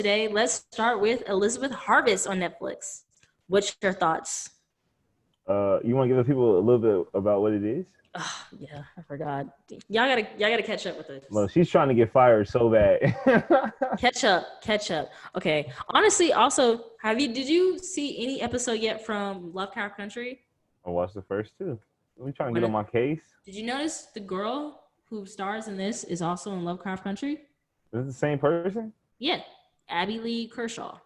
today. Let's start with Elizabeth Harvest on Netflix. What's your thoughts? You want to give the people a little bit about what it is? Oh, yeah, I forgot. Y'all gotta catch up with Well, this. she's trying to get fired so bad. Catch up. Okay. Honestly, also, did you see any episode yet from Lovecraft Country? I watched the first two. Let me try and get One on of, my case. did you notice the girl who stars in this is also in Lovecraft Country? Is it the same person? Yeah, Abby Lee Kershaw.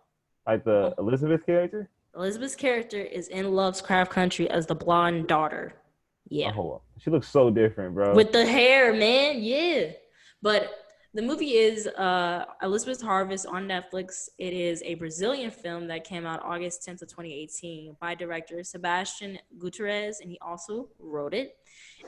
Like the Elizabeth character? Elizabeth's character is in Lovecraft Country as the blonde daughter. Oh, Yeah. hold on. She looks so different, bro. With the hair, man. Yeah. But the movie is Elizabeth Harvest on Netflix. It is a Brazilian film that came out August 10th of 2018 by director Sebastian Gutierrez, and he also wrote it.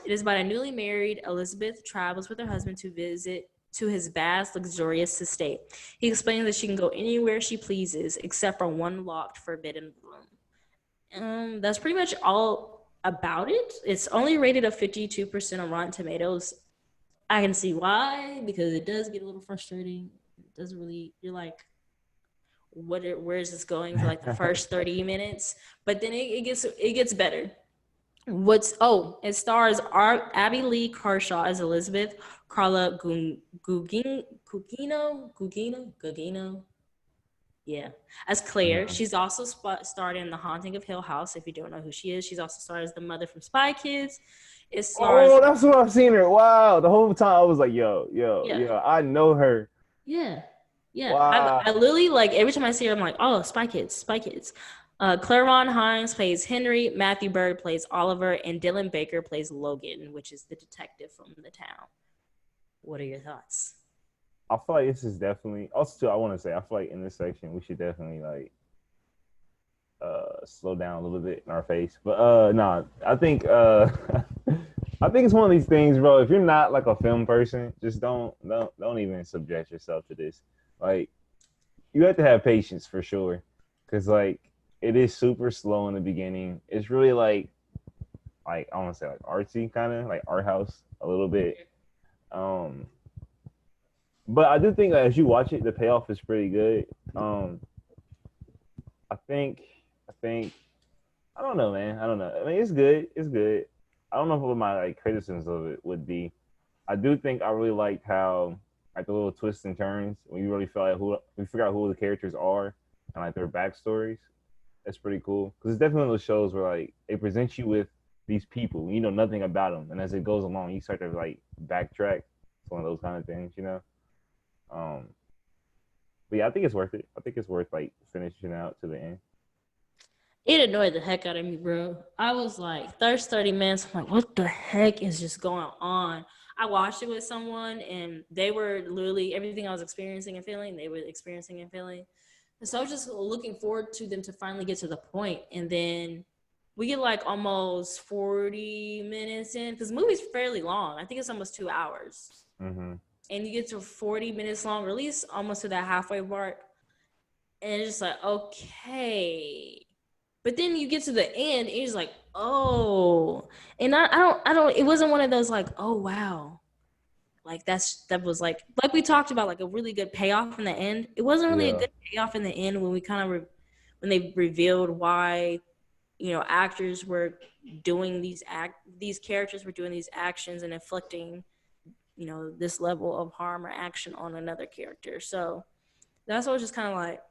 It is about a newly married Elizabeth travels with her husband to visit to his vast, luxurious estate. He explains that she can go anywhere she pleases except for one locked, forbidden room. That's pretty much all about it. It's only rated a 52% on Rotten Tomatoes. I can see why, because it does get a little frustrating. It doesn't really, you're like, where is this going for like the first 30 minutes? But then it gets better. It stars Abby Lee Kershaw as Elizabeth, Carla Gugino, yeah, as Claire. Mhm. She's also starred in The Haunting of Hill House. If you don't know who she is, she's also starred as the mother from Spy Kids. It stars, Oh, that's what I've seen her. Wow. The whole time I was like, yeah, yo, I know her. yeah, yeah. I Wow. literally like every time I see her, I'm like, oh, Spy Kids, Spy Kids. Clairon Hines plays Henry, Matthew Bird plays Oliver, and Dylan Baker plays Logan, which is the detective from the town. What are your thoughts? I feel like this is definitely also too, I want to say I feel like in this section we should definitely like slow down a little bit in our face. But nah, I think I think it's one of these things, bro. If you're not like a film person, just don't even subject yourself to this. Like you have to have patience for sure, because like it is super slow in the beginning. It's really like I want to say like artsy kind of like art house a little bit. Um, but I do think that as you watch it, the payoff is pretty good. Um, I think I think I don't know, man. I don't know. I mean, it's good. It's good. I don't know what my like criticisms of it would be. I do think I really liked how like the little twists and turns when you really feel like who we figure out who the characters are and like their backstories. That's pretty cool because it's definitely one of those shows where like they present you with these people, you know nothing about them, and as it goes along, you start to like backtrack. It's one of those kind of things, you know. Um, but yeah, I think it's worth it. I think it's worth like finishing out to the end. It annoyed the heck out of me, bro. I was like, first 30 minutes, I'm like, what the heck is just going on? I watched it with someone and they were literally everything I was experiencing and feeling, they were experiencing and feeling. And so I was just looking forward to them to finally get to the point. And then we get like almost 40 minutes in, because the movie's fairly long. I think it's almost 2 hours. Mm-hmm. And you get to 40 minutes long release, almost to that halfway mark. And it's just like, okay, but then you get to the end, and it's like, oh, and I don't. It wasn't one of those like, oh wow, like that was like we talked about like a really good payoff in the end. It wasn't really a Yeah. good payoff in the end when we kind of when they revealed why actors were doing these characters were doing these actions and inflicting this level of harm or action on another character. So that's what was just kind of like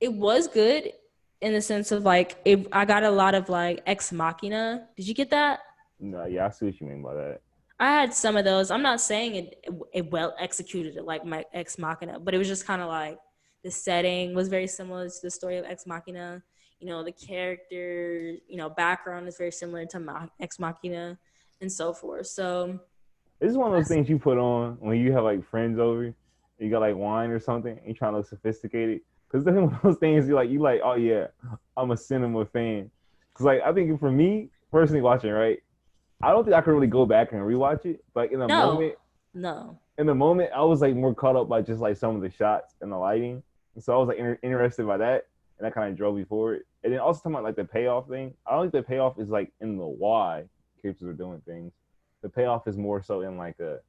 it was good in the sense of like I got a lot of like ex machina. Did you get that? No, yeah, I see what you mean by that. I had some of those. I'm not saying it well executed it like my ex machina, but it was just kind of like the setting was very similar to the story of ex machina. The character, background is very similar to ex machina and so forth. So This is one of those things you put on when you have like friends over, you got like wine or something, and you trying to look sophisticated. Cause this is one of those things you like, oh yeah, I'm a cinema fan. Cause like I think for me personally watching, right, I don't think I could really go back and rewatch it. But no, no. in the moment, I was like more caught up by just like some of the shots and the lighting. And so I was like interested by that, and that kind of drove me forward. And then also talking about like the payoff thing, I don't think the payoff is like in the why characters are doing things. The payoff is more so in like a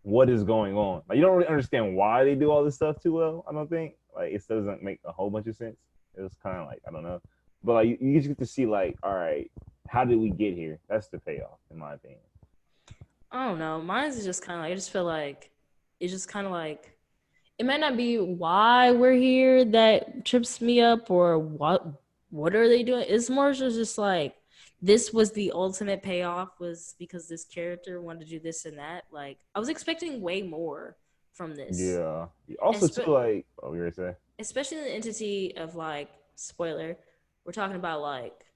what is going on. Like you don't really understand why they do all this stuff too well. I don't think like it doesn't make a whole bunch of sense. It was kind of like I don't know, but like you just get to see like all right, how did we get here? That's the payoff in my opinion. I don't know. Mine is just kind of like I just feel like it's just kind of like it might not be why we're here that trips me up or what are they doing. It's more just like this was the ultimate payoff was because this character wanted to do this and that. Like I was expecting way more from this. Yeah. Also too like oh you were say Especially in the entity of like spoiler, we're talking about like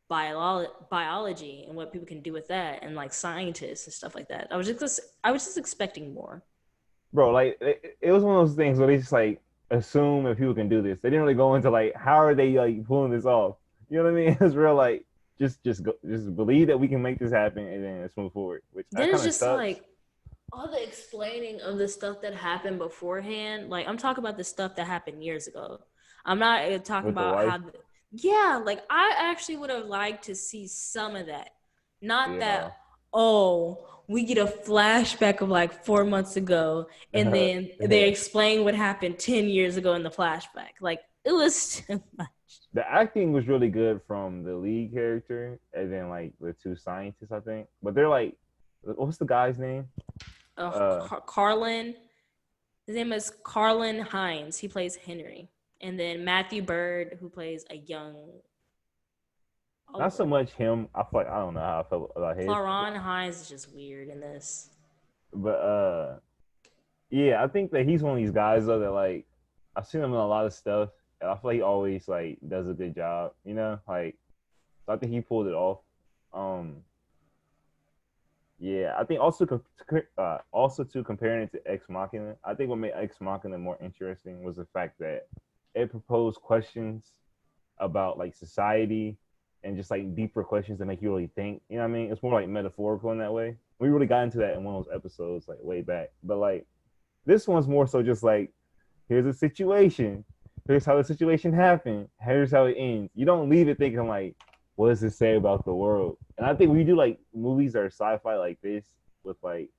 biology and what people can do with that and like scientists and stuff like that. I was just expecting more. bro, like it was one of those things where they just like assume if people can do this. They didn't really go into like how are they like pulling this off. You know what I mean? It's real like just believe that we can make this happen and then let's move forward. Which that Then it's kind of just sucks like all the explaining of the stuff that happened beforehand. Like I'm talking about the stuff that happened years ago. I'm not talking with the about wife. yeah, like I actually would have liked to see some of that. Not Yeah. that, oh, we get a flashback of like 4 months ago and then they Yeah. explain what happened 10 years ago in the flashback. Like it was too much. The acting was really good from the lead character and then like the two scientists, I think. But they're like, what's the guy's name? Uh, Carlin, his name is Carlin Hines. He plays Henry. And then Matthew Bird, who plays a young not so Oliver. much him. I feel like I don't know how I felt about his, Claron Hines is just weird in this. but yeah, I think that he's one of these guys though that like I've seen him in a lot of stuff, and I feel like he always like does a good job. You know, like so I think he pulled it off. Um, yeah, I think also to comparing it to Ex Machina, I think what made Ex Machina more interesting was the fact that it proposed questions about like society and just like deeper questions that make you really think. You know what I mean? It's more like metaphorical in that way. We really got into that in one of those episodes like way back, but like this one's more so just like here's a situation, here's how the situation happened, here's how it ends. You don't leave it thinking like what does it say about the world? And I think we do like movies that are sci-fi like this with like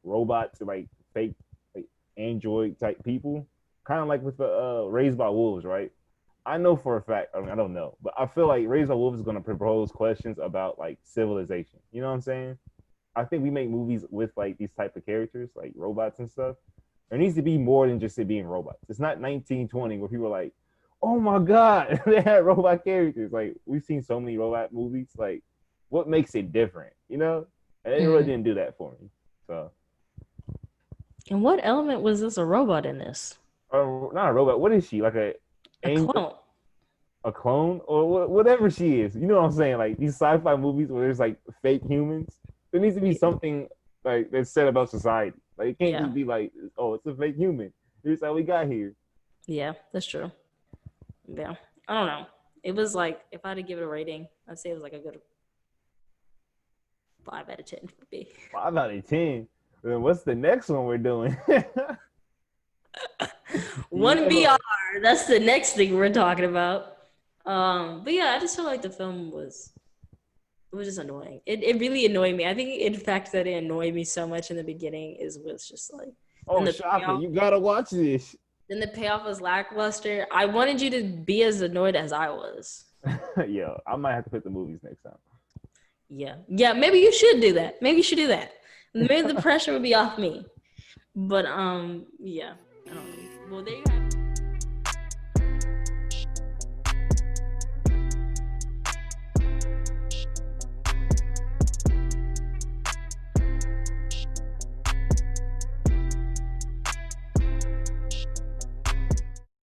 robots and like fake like android type people, kind of like with the Raised by Wolves, right? I know for a fact. I mean, I don't know, but I feel like Raised by Wolves is going to propose questions about like civilization. You know what I'm saying? I think we make movies with like these type of characters, like robots and stuff. There needs to be more than just it being robots. It's not 1920 where people are like, "Oh my god, they had robot characters." Like we've seen so many robot movies. Like, what makes it different? You know? And it really Mm. didn't do that for me. So, And what element was this a robot in this? not a robot. What is she? Like a A angel, clone. a clone, or whatever she is? You know what I'm saying? Like these sci-fi movies where there's like fake humans. There needs to be something like that's said about society. Like it can't Yeah. just be like, oh, it's a fake human. Here's how we got here. Yeah, that's true. Yeah. I don't know. It was like if I had to give it a rating, I'd say it was like a good 5 out of 10 for me. 5 out of 10. Then what's the next one we're doing? One Yo, BR. That's the next thing we're talking about. But yeah, I just feel like the film was it was just annoying. It really annoyed me. I think in fact that it annoyed me so much in the beginning is was just like then oh, the shocker. payoff You gotta watch this. then the payoff was lackluster. I wanted you to be as annoyed as I was. Yo, I might have to put the movies next time. Yeah. Yeah, maybe you should do that. Maybe you should do that. Maybe the pressure would be off me. But yeah. Well there you